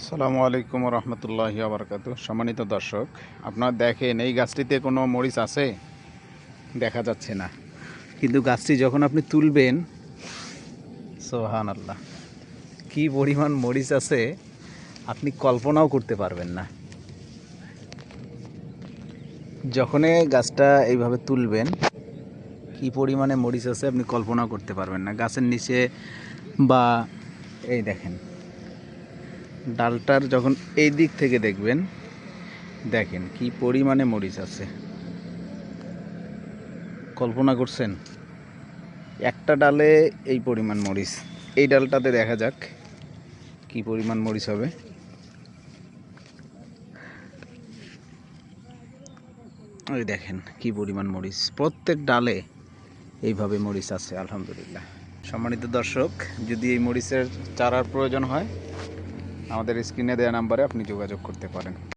আসসালামু আলাইকুম রহমতুল্লাহি আবরকাতু। সম্মানিত দর্শক, আপনারা দেখেন এই গাছটিতে কোনো মরিচ আছে দেখা যাচ্ছে না, কিন্তু গাছটি যখন আপনি তুলবেন, সুবহানাল্লাহ, কি পরিমাণ মরিচ আছে আপনি কল্পনাও করতে পারবেন না। যখনই গাছটা এইভাবে তুলবেন, কি পরিমাণে মরিচ আছে আপনি কল্পনাও করতে পারবেন না। গাছের নিচে বা এই দেখেন ডালটার যখন এই দিক থেকে দেখবেন, দেখেন কি পরিমাণে মরিচ আছে। কল্পনা করছেন একটা ডালে এই পরিমাণ মরিচ? এই ডালটাতে দেখা যাক কি পরিমাণ মরিচ হবে। ওই দেখেন কি পরিমাণ মরিচ, প্রত্যেক ডালে এইভাবে মরিচ আছে। আলহামদুলিল্লাহ। সম্মানিত দর্শক, যদি এই মরিচের চারার প্রয়োজন হয় আমাদের স্ক্রিনে দেওয়া নাম্বারে আপনি যোগাযোগ করতে পারেন।